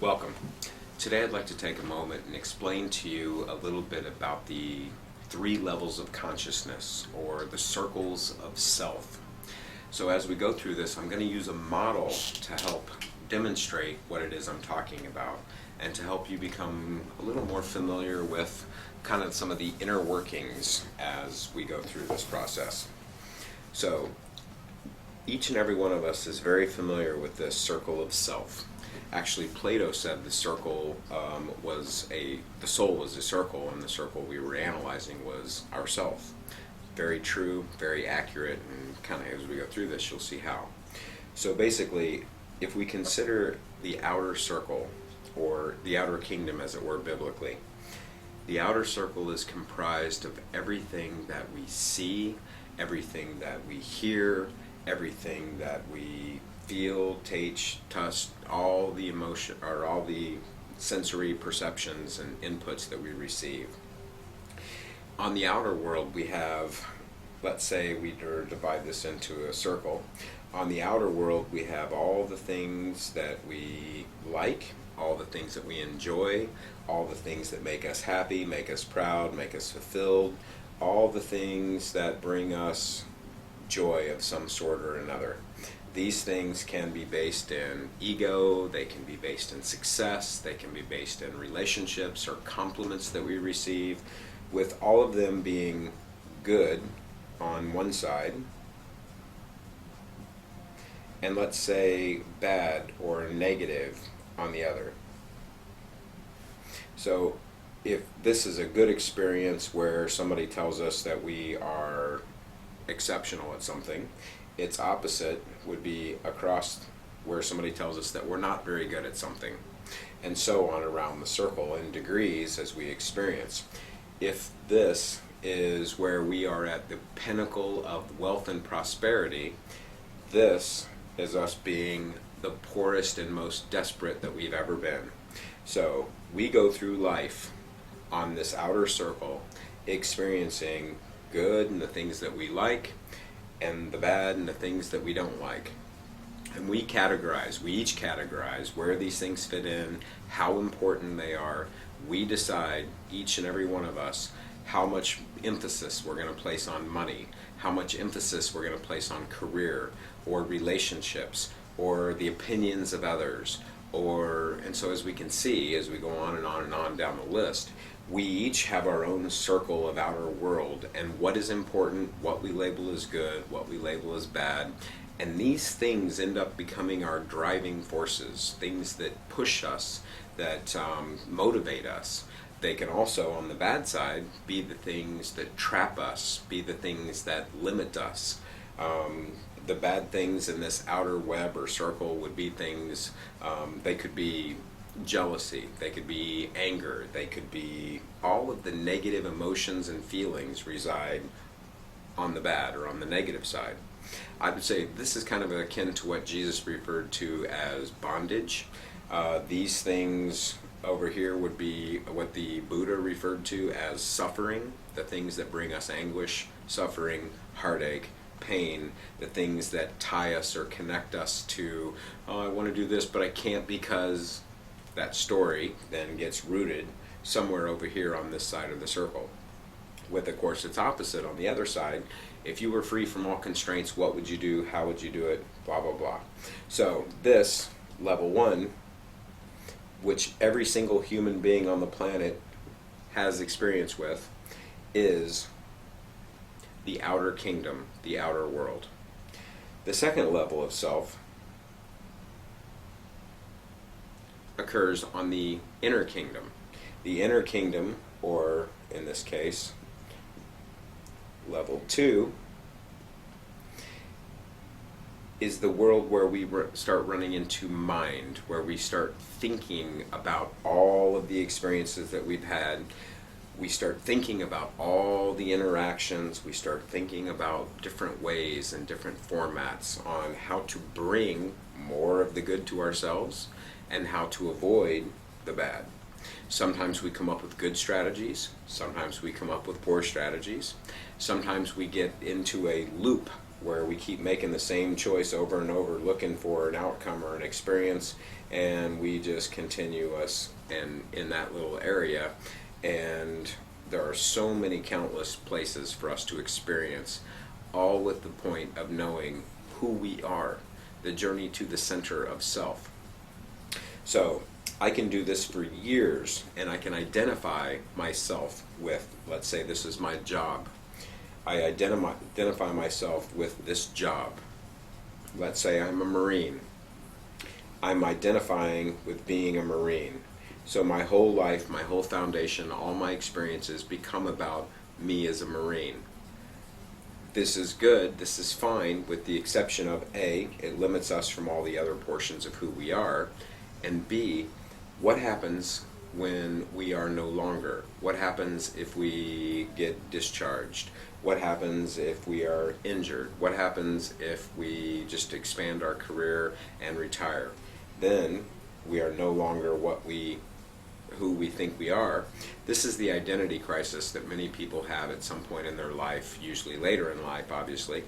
Welcome. Today I'd like to take a moment and explain to you a little bit about the three levels of consciousness, or the circles of self. So as we go through this, I'm going to use a model to help demonstrate what it is I'm talking about, and to help you become a little more familiar with kind of some of the inner workings as we go through this process. So each and every one of us is very familiar with this circle of self. Actually, Plato said the circle the soul was a circle, and the circle we were analyzing was ourself. Very true, very accurate, and kind of as we go through this, you'll see how. So basically, if we consider the outer circle, or the outer kingdom as it were biblically, the outer circle is comprised of everything that we see, everything that we hear, everything that we feel, taste, touch, all the emotion, or all the sensory perceptions and inputs that we receive. On the outer world, we have, let's say we divide this into a circle. On the outer world, we have all the things that we like, all the things that we enjoy, all the things that make us happy, make us proud, make us fulfilled, all the things that bring us joy of some sort or another. These things can be based in ego, they can be based in success, they can be based in relationships or compliments that we receive, with all of them being good on one side, and let's say bad or negative on the other. So if this is a good experience where somebody tells us that we are exceptional at something, its opposite would be across where somebody tells us that we're not very good at something, and so on around the circle in degrees as we experience. If this is where we are at the pinnacle of wealth and prosperity, this is us being the poorest and most desperate that we've ever been. So we go through life on this outer circle, experiencing good and the things that we like, and the bad and the things that we don't like. And we each categorize where these things fit in, how important they are. We decide, each and every one of us, how much emphasis we're going to place on money, how much emphasis we're going to place on career, or relationships, or the opinions of others, and so as we can see, as we go on and on and on down the list, we each have our own circle of outer world, and what is important, what we label as good, what we label as bad, and these things end up becoming our driving forces, things that push us, that motivate us. They can also, on the bad side, be the things that trap us, be the things that limit us. The bad things in this outer web or circle would be things, they could be jealousy, they could be anger, they could be all of the negative emotions and feelings reside on the bad or on the negative side. I would say this is kind of akin to what Jesus referred to as bondage. These things over here would be what the Buddha referred to as suffering, the things that bring us anguish, suffering, heartache, pain, the things that tie us or connect us to, oh, I want to do this, but I can't because that story then gets rooted somewhere over here on this side of the circle. With, of course, its opposite on the other side. If you were free from all constraints, what would you do? How would you do it? Blah, blah, blah. So this, level one, which every single human being on the planet has experience with, is the outer kingdom, the outer world. The second level of self occurs on the inner kingdom. The inner kingdom, or in this case, level 2, is the world where we start running into mind, where we start thinking about all of the experiences that we've had. We start thinking about all the interactions. We start thinking about different ways and different formats on how to bring more of the good to ourselves and how to avoid the bad. Sometimes we come up with good strategies, sometimes we come up with poor strategies, sometimes we get into a loop where we keep making the same choice over and over, looking for an outcome or an experience, and we just continue us in that little area. And there are so many countless places for us to experience, all with the point of knowing who we are, the journey to the center of self. So I can do this for years, and I can identify myself with, let's say this is my job. I identify myself with this job. Let's say I'm a Marine. I'm identifying with being a Marine. So my whole life, my whole foundation, all my experiences become about me as a Marine. This is good, this is fine, with the exception of A, it limits us from all the other portions of who we are, and B, what happens when we are no longer? What happens if we get discharged? What happens if we are injured? What happens if we just expand our career and retire? Then we are no longer who we think we are. This is the identity crisis that many people have at some point in their life, usually later in life, obviously.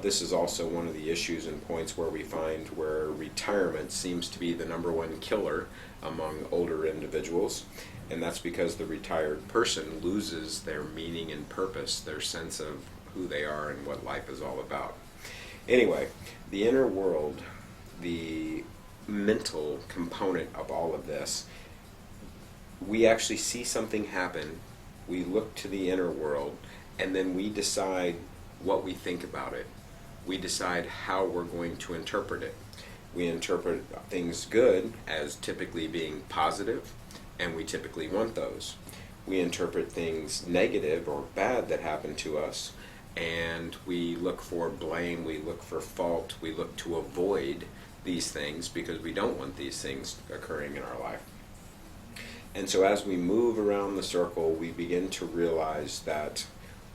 This is also one of the issues and points where we find where retirement seems to be the number one killer among older individuals, and that's because the retired person loses their meaning and purpose, their sense of who they are and what life is all about. Anyway, the inner world, the mental component of all of this, we actually see something happen, we look to the inner world, and then we decide what we think about it. We decide how we're going to interpret it. We interpret things good as typically being positive, and we typically want those. We interpret things negative or bad that happen to us, and we look for blame, we look for fault, we look to avoid these things because we don't want these things occurring in our life. And so as we move around the circle, we begin to realize that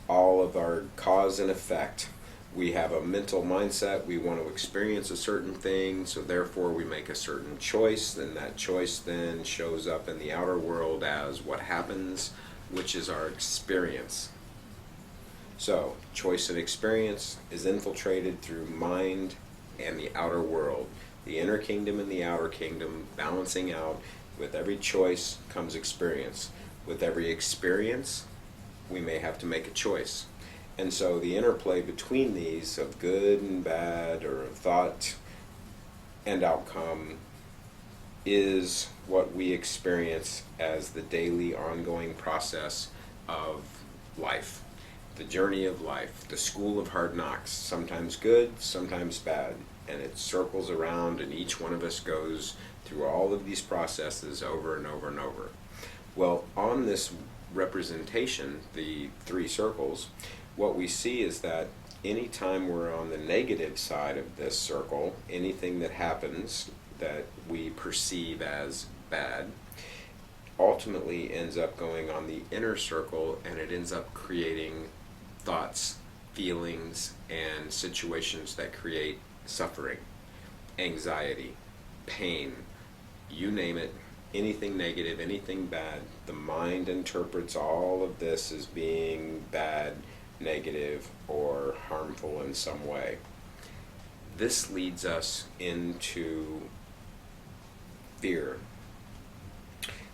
all of our cause and effect, we have a mental mindset, we want to experience a certain thing, so therefore we make a certain choice, and that choice then shows up in the outer world as what happens, which is our experience. So, choice and experience is infiltrated through mind and the outer world, the inner kingdom and the outer kingdom balancing out. With every choice comes experience. With every experience, we may have to make a choice. And so the interplay between these of good and bad, or of thought and outcome, is what we experience as the daily ongoing process of life. The journey of life, the school of hard knocks, sometimes good, sometimes bad. And it circles around, and each one of us goes through all of these processes over and over and over. Well, on this representation, the three circles, what we see is that anytime we're on the negative side of this circle, anything that happens that we perceive as bad ultimately ends up going on the inner circle, and it ends up creating thoughts, feelings, and situations that create suffering, anxiety, pain, you name it, anything negative, anything bad. The mind interprets all of this as being bad, negative, or harmful in some way. This leads us into fear.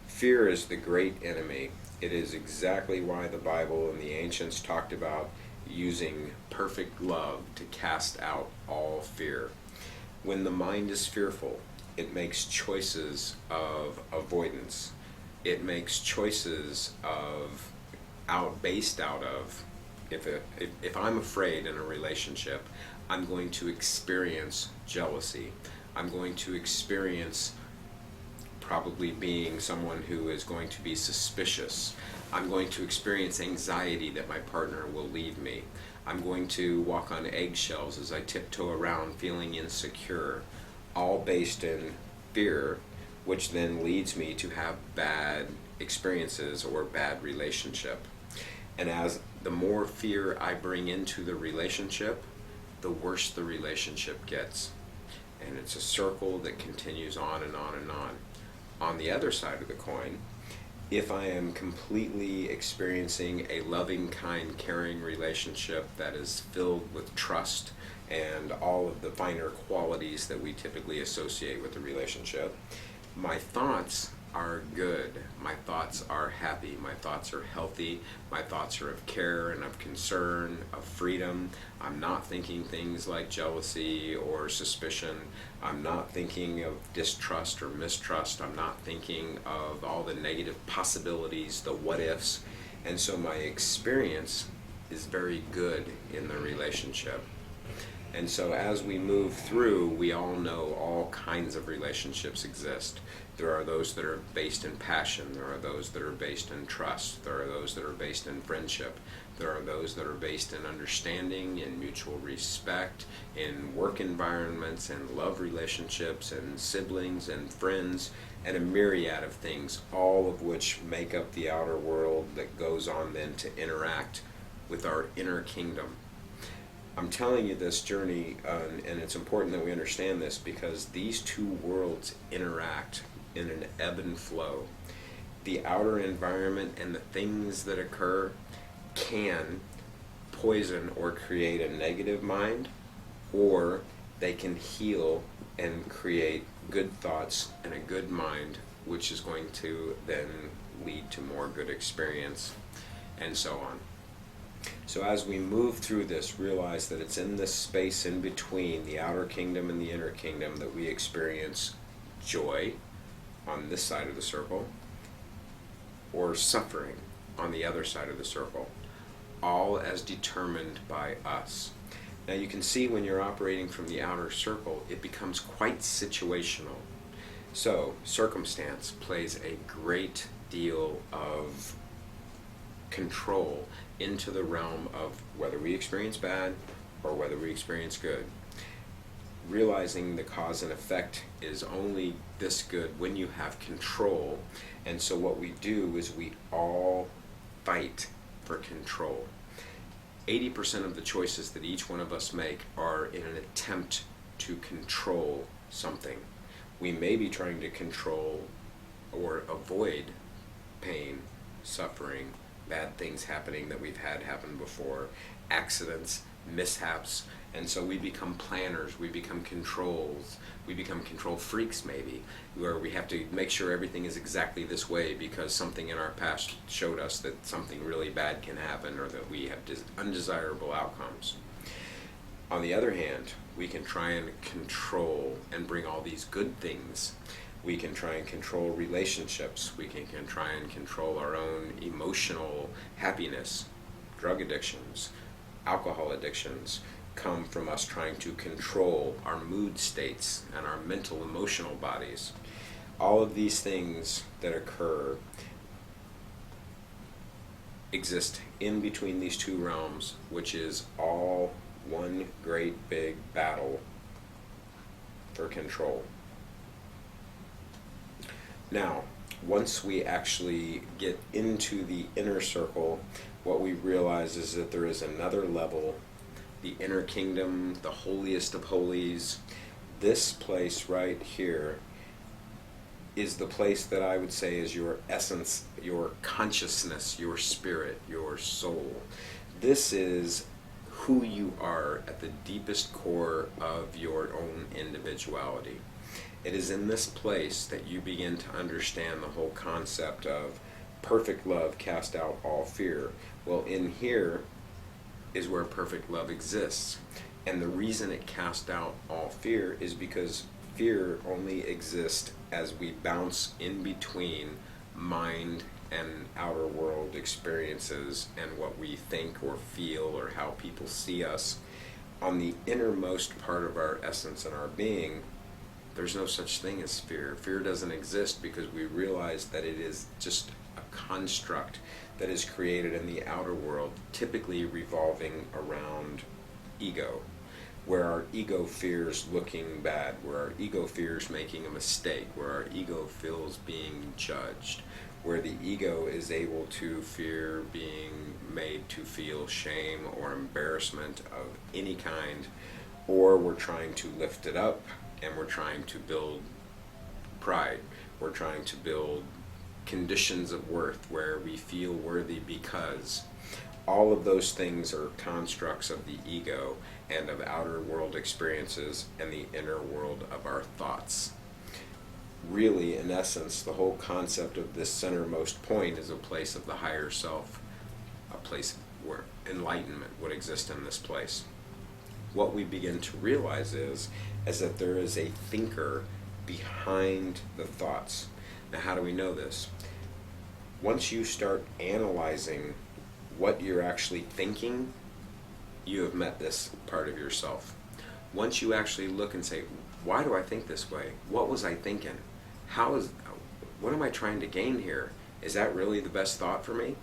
Fear is the great enemy. It is exactly why the Bible and the ancients talked about using perfect love to cast out all fear. When the mind is fearful, it makes choices of avoidance. It makes choices of based out of, if I'm afraid in a relationship, I'm going to experience jealousy. I'm going to experience probably being someone who is going to be suspicious. I'm going to experience anxiety that my partner will leave me. I'm going to walk on eggshells as I tiptoe around feeling insecure, all based in fear, which then leads me to have bad experiences or bad relationship. And as the more fear I bring into the relationship, the worse the relationship gets. And it's a circle that continues on and on and on. On the other side of the coin, If I am completely experiencing a loving, kind, caring relationship that is filled with trust and all of the finer qualities that we typically associate with a relationship, my thoughts are good. My thoughts are happy. My thoughts are healthy. My thoughts are of care and of concern, of freedom. I'm not thinking things like jealousy or suspicion. I'm not thinking of distrust or mistrust. I'm not thinking of all the negative possibilities, the what ifs. And so my experience is very good in the relationship. And so as we move through, we all know all kinds of relationships exist. There are those that are based in passion. There are those that are based in trust. There are those that are based in friendship. There are those that are based in understanding, in mutual respect, in work environments, and love relationships, and siblings, and friends, and a myriad of things, all of which make up the outer world that goes on then to interact with our inner kingdom. I'm telling you this journey, and it's important that we understand this because these two worlds interact in an ebb and flow. The outer environment and the things that occur can poison or create a negative mind, or they can heal and create good thoughts and a good mind, which is going to then lead to more good experience, and so on. So as we move through this, realize that it's in this space in between the outer kingdom and the inner kingdom that we experience joy on this side of the circle, or suffering on the other side of the circle, all as determined by us. Now you can see when you're operating from the outer circle, it becomes quite situational. So circumstance plays a great deal of control into the realm of whether we experience bad or whether we experience good. Realizing the cause and effect is only this good when you have control. And so what we do is we all fight for control. 80% of the choices that each one of us make are in an attempt to control something. We may be trying to control or avoid pain, suffering, bad things happening that we've had happen before, accidents, mishaps, and so we become planners, we become controls, we become control freaks maybe, where we have to make sure everything is exactly this way because something in our past showed us that something really bad can happen or that we have undesirable outcomes. On the other hand, we can try and control and bring all these good things. We can try and control relationships. We can try and control our own emotional happiness. Drug addictions, alcohol addictions come from us trying to control our mood states and our mental emotional bodies. All of these things that occur exist in between these two realms, which is all one great big battle for control. Now, once we actually get into the inner circle, what we realize is that there is another level, the inner kingdom, the holiest of holies. This place right here is the place that I would say is your essence, your consciousness, your spirit, your soul. This is who you are at the deepest core of your own individuality. It is in this place that you begin to understand the whole concept of perfect love cast out all fear. Well, in here is where perfect love exists. And the reason it casts out all fear is because fear only exists as we bounce in between mind and outer world experiences and what we think or feel or how people see us. On the innermost part of our essence and our being, there's no such thing as fear. Fear doesn't exist because we realize that it is just a construct that is created in the outer world, typically revolving around ego, where our ego fears looking bad, where our ego fears making a mistake, where our ego feels being judged, where the ego is able to fear being made to feel shame or embarrassment of any kind, or we're trying to lift it up and we're trying to build pride, we're trying to build conditions of worth, where we feel worthy because. All of those things are constructs of the ego and of outer world experiences and the inner world of our thoughts. Really, in essence, the whole concept of this centermost point is a place of the higher self, a place where enlightenment would exist in this place. What we begin to realize is that there is a thinker behind the thoughts. Now, how do we know this? Once you start analyzing what you're actually thinking, you have met this part of yourself. Once you actually look and say, why do I think this way? What was I thinking? What am I trying to gain here? Is that really the best thought for me?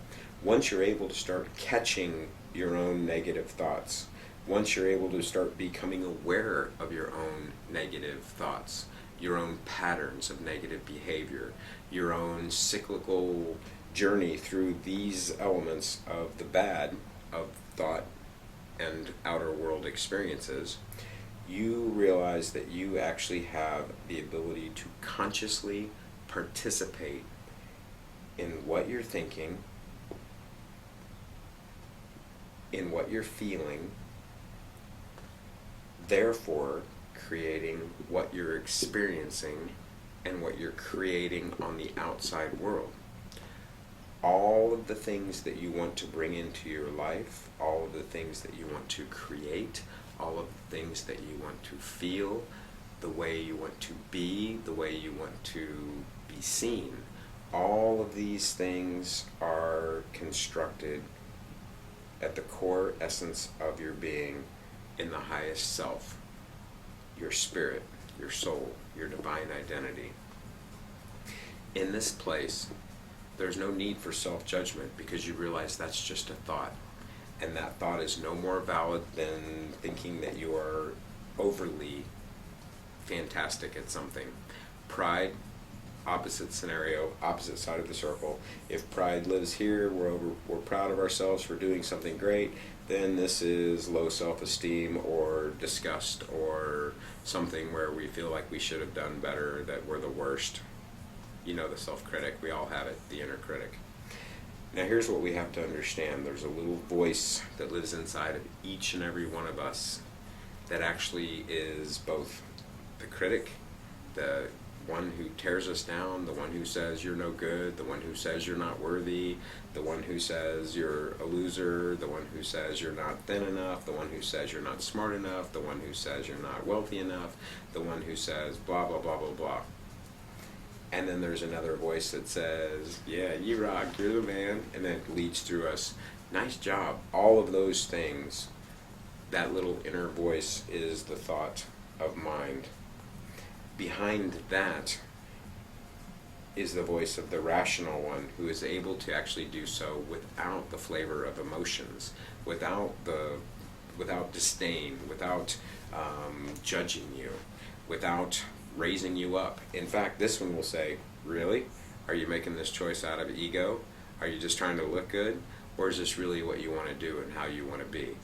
Once you're able to start catching your own negative thoughts, once you're able to start becoming aware of your own negative thoughts, your own patterns of negative behavior, your own cyclical journey through these elements of the bad of thought and outer world experiences, you realize that you actually have the ability to consciously participate in what you're thinking, in what you're feeling, therefore creating what you're experiencing and what you're creating on the outside world. All of the things that you want to bring into your life, all of the things that you want to create, all of the things that you want to feel, the way you want to be, the way you want to be seen, all of these things are constructed at the core essence of your being in the highest self, your spirit, your soul, your divine identity. In this place, there's no need for self-judgment because you realize that's just a thought. And that thought is no more valid than thinking that you are overly fantastic at something. Pride, opposite scenario, opposite side of the circle. If pride lives here, we're proud of ourselves for doing something great, then this is low self-esteem or disgust or something where we feel like we should have done better, that we're the worst. You know, the self-critic, we all have it, the inner critic. Now here's what we have to understand. There's a little voice that lives inside of each and every one of us that actually is both the critic, the one who tears us down, the one who says you're no good, the one who says you're not worthy, the one who says you're a loser, the one who says you're not thin enough, the one who says you're not smart enough, the one who says you're not wealthy enough, the one who says blah, blah, blah, blah, blah. And then there's another voice that says, yeah, you rock, you're the man, and then it leads through us. Nice job. All of those things, that little inner voice is the thought of mind. Behind that is the voice of the rational one who is able to actually do so without the flavor of emotions, without disdain, without judging you, without raising you up. In fact, this one will say, really? Are you making this choice out of ego? Are you just trying to look good? Or is this really what you want to do and how you want to be?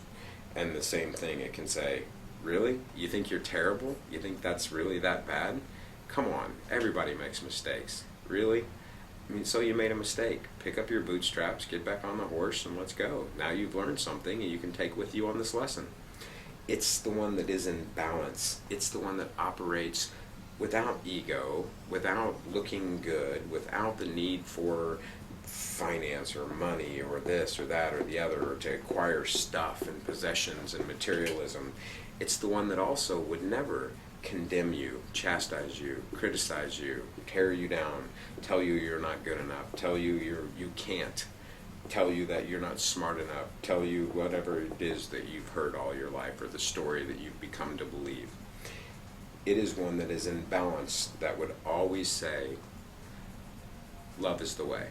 And the same thing, it can say, really? You think you're terrible? You think that's really that bad? Come on, everybody makes mistakes. Really? I mean, so you made a mistake. Pick up your bootstraps, get back on the horse, and let's go. Now you've learned something and you can take with you on this lesson. It's the one that is in balance. It's the one that operates without ego, without looking good, without the need for finance or money or this or that or the other, or to acquire stuff and possessions and materialism. It's the one that also would never condemn you, chastise you, criticize you, tear you down, tell you you're not good enough, tell you you can't, tell you that you're not smart enough, tell you whatever it is that you've heard all your life or the story that you've become to believe. It is one that is in balance, that would always say, love is the way.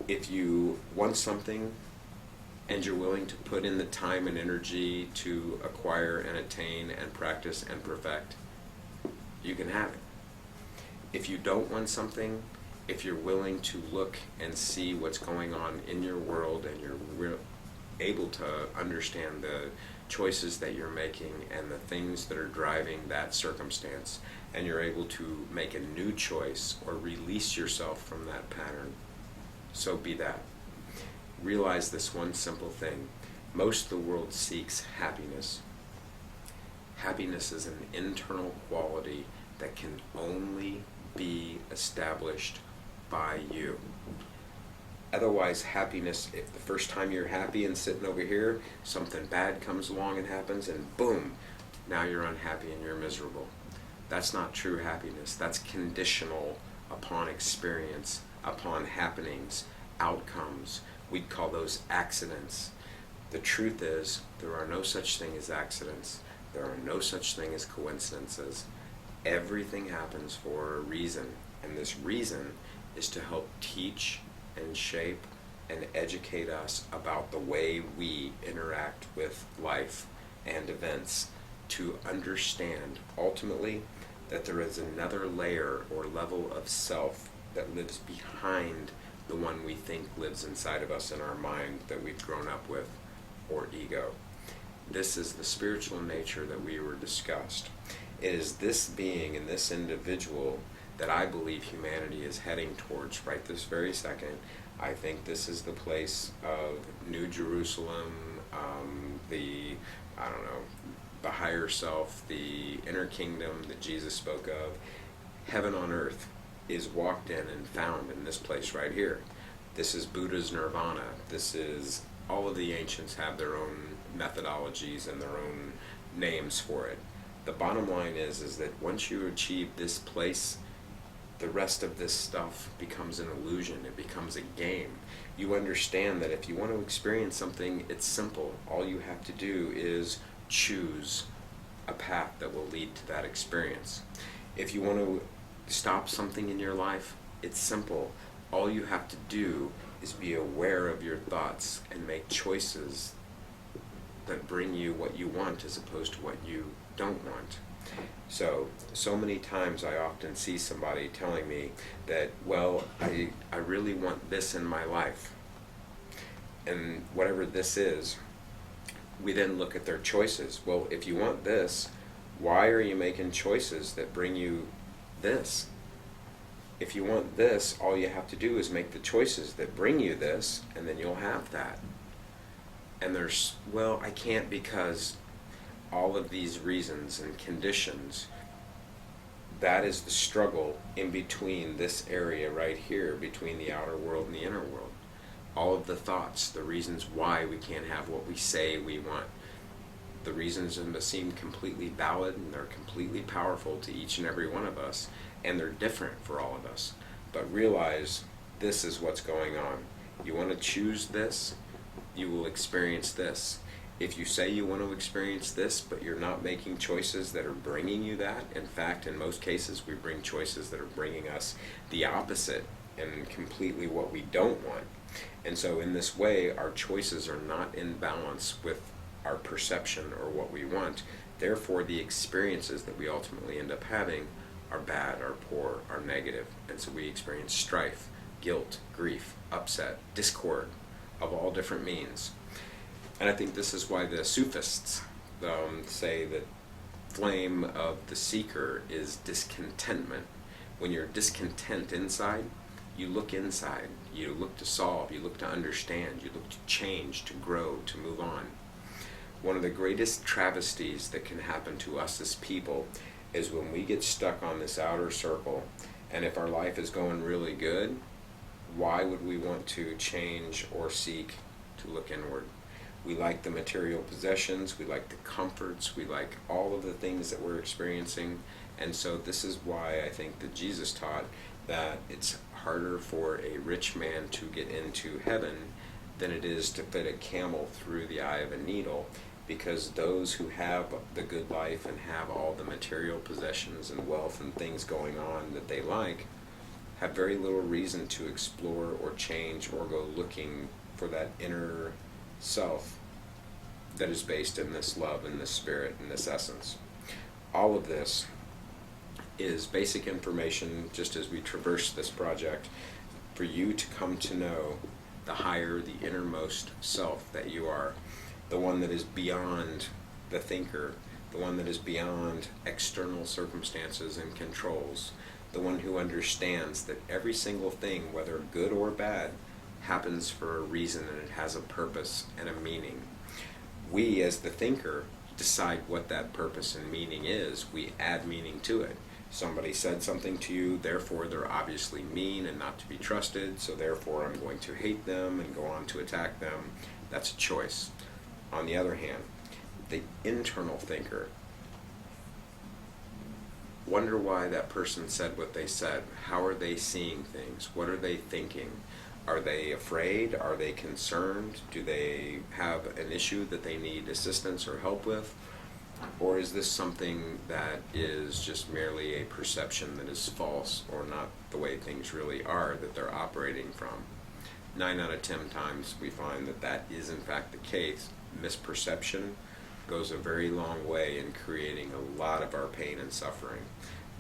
If you want something and you're willing to put in the time and energy to acquire and attain and practice and perfect, you can have it. If you don't want something, if you're willing to look and see what's going on in your world and you're able to understand the choices that you're making and the things that are driving that circumstance, and you're able to make a new choice or release yourself from that pattern, so be that. Realize this one simple thing. Most of the world seeks happiness. Happiness is an internal quality that can only be established by you. Otherwise, happiness, if the first time you're happy and sitting over here, something bad comes along and happens, and boom, now you're unhappy and you're miserable. That's not true happiness. That's conditional upon experience, upon happenings, outcomes. We'd call those accidents. The truth is, there are no such thing as accidents. There are no such thing as coincidences. Everything happens for a reason, and this reason is to help teach and shape and educate us about the way we interact with life and events, to understand ultimately that there is another layer or level of self that lives behind the one we think lives inside of us in our mind that we've grown up with, or ego. This is the spiritual nature that we were discussed. It is this being and this individual that I believe humanity is heading towards right this very second. I think this is the place of New Jerusalem, the higher self, the inner kingdom that Jesus spoke of. Heaven on earth is walked in and found in this place right here. This is Buddha's nirvana. This is, all of the ancients have their own methodologies and their own names for it. The bottom line is that once you achieve this place, the rest of this stuff becomes an illusion. It becomes a game. You understand that if you want to experience something, it's simple. All you have to do is choose a path that will lead to that experience. If you want to stop something in your life, it's simple. All you have to do is be aware of your thoughts and make choices that bring you what you want as opposed to what you don't want. So many times I often see somebody telling me that, well, I really want this in my life. And whatever this is, we then look at their choices. Well, if you want this, why are you making choices that bring you this? If you want this, all you have to do is make the choices that bring you this, and then you'll have that. And there's, well, I can't because all of these reasons and conditions. That is the struggle in between this area right here, between the outer world and the inner world. All of the thoughts, the reasons why we can't have what we say we want. The reasons seem completely valid, and they're completely powerful to each and every one of us, and they're different for all of us. But realize this is what's going on. You want to choose this, you will experience this. If you say you want to experience this, but you're not making choices that are bringing you that, in fact, in most cases, we bring choices that are bringing us the opposite and completely what we don't want. And so in this way, our choices are not in balance with our perception or what we want. Therefore, the experiences that we ultimately end up having are bad, are poor, are negative. And so we experience strife, guilt, grief, upset, discord of all different means. And I think this is why the Sufists say that flame of the seeker is discontentment. When you're discontent inside, you look inside. You look to solve. You look to understand. You look to change, to grow, to move on. One of the greatest travesties that can happen to us as people is when we get stuck on this outer circle, and if our life is going really good, why would we want to change or seek to look inward? We like the material possessions, we like the comforts, we like all of the things that we're experiencing. And so this is why I think that Jesus taught that it's harder for a rich man to get into heaven than it is to fit a camel through the eye of a needle, because those who have the good life and have all the material possessions and wealth and things going on that they like have very little reason to explore or change or go looking for that inner self that is based in this love and this spirit and this essence. All of this is basic information, just as we traverse this project, for you to come to know the higher, the innermost self that you are, the one that is beyond the thinker, the one that is beyond external circumstances and controls, the one who understands that every single thing, whether good or bad, happens for a reason and it has a purpose and a meaning. We, as the thinker, decide what that purpose and meaning is. We add meaning to it. Somebody said something to you, therefore they're obviously mean and not to be trusted, so therefore I'm going to hate them and go on to attack them. That's a choice. On the other hand, the internal thinker, wonder why that person said what they said. How are they seeing things? What are they thinking? Are they afraid? Are they concerned? Do they have an issue that they need assistance or help with? Or is this something that is just merely a perception that is false or not the way things really are that they're operating from? 9 out of 10 times we find that that is in fact the case. Misperception goes a very long way in creating a lot of our pain and suffering.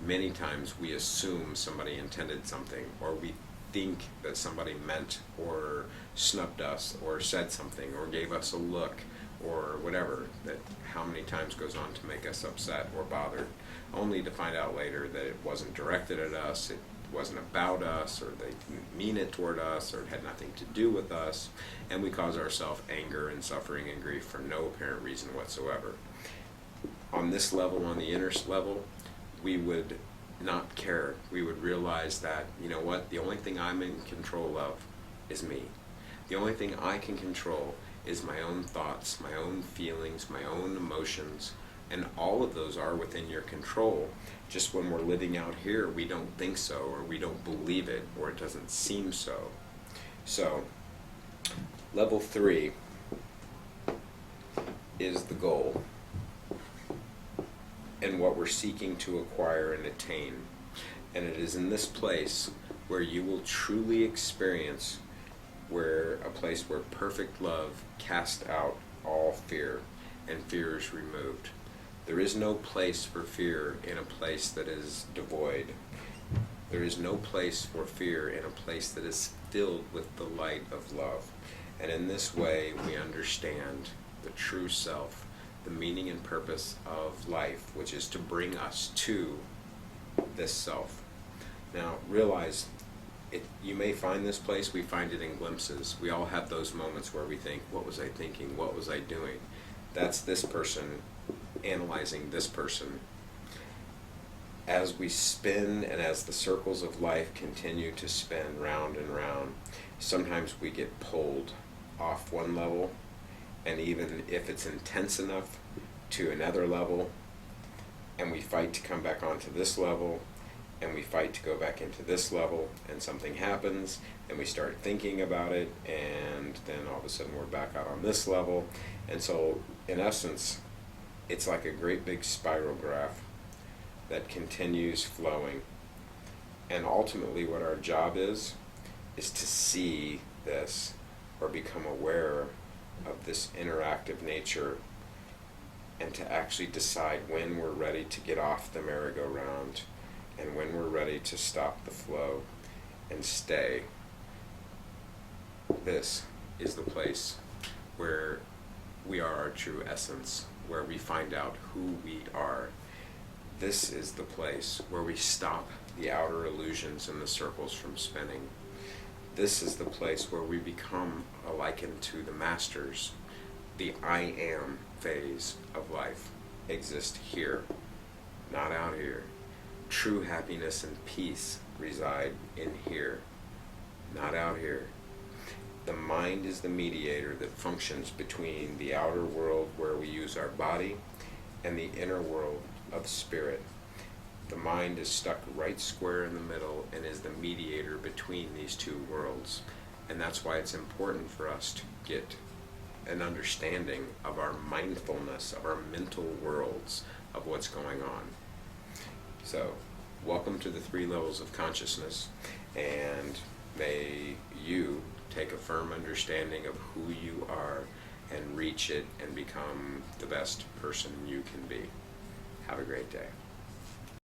Many times we assume somebody intended something, or we think that somebody meant or snubbed us or said something or gave us a look or whatever, that how many times goes on to make us upset or bothered, only to find out later that it wasn't directed at us, it wasn't about us, or they didn't mean it toward us, or it had nothing to do with us, and we cause ourselves anger and suffering and grief for no apparent reason whatsoever. On this level, on the inner level, we would not care. We would realize that, you know what, the only thing I'm in control of is me. The only thing I can control is my own thoughts, my own feelings, my own emotions, and all of those are within your control. Just when we're living out here, we don't think so, or we don't believe it, or it doesn't seem so. So, level 3 is the goal and what we're seeking to acquire and attain. And it is in this place where you will truly experience a place where perfect love casts out all fear, and fear is removed. There is no place for fear in a place that is devoid. There is no place for fear in a place that is filled with the light of love. And in this way, we understand the true self, the meaning and purpose of life, which is to bring us to this self. Now, realize, you may find this place, we find it in glimpses. We all have those moments where we think, what was I thinking? What was I doing? That's this person analyzing this person. As we spin and as the circles of life continue to spin round and round, sometimes we get pulled off one level, and even if it's intense enough, to another level, and we fight to come back onto this level, and we fight to go back into this level, and something happens, and we start thinking about it, and then all of a sudden we're back out on this level. And so, in essence, it's like a great big spiral graph that continues flowing. And ultimately what our job is to see this, or become aware of this interactive nature, and to actually decide when we're ready to get off the merry-go-round and when we're ready to stop the flow and stay. This is the place where we are our true essence, where we find out who we are. This is the place where we stop the outer illusions and the circles from spinning. This is the place where we become likened to the masters. The I am phase of life exists here, not out here. True happiness and peace reside in here, not out here. The mind is the mediator that functions between the outer world where we use our body and the inner world of spirit. The mind is stuck right square in the middle and is the mediator between these two worlds. And that's why it's important for us to get an understanding of our mindfulness, of our mental worlds, of what's going on. So, welcome to the 3 levels of consciousness, and may you take a firm understanding of who you are and reach it and become the best person you can be. Have a great day.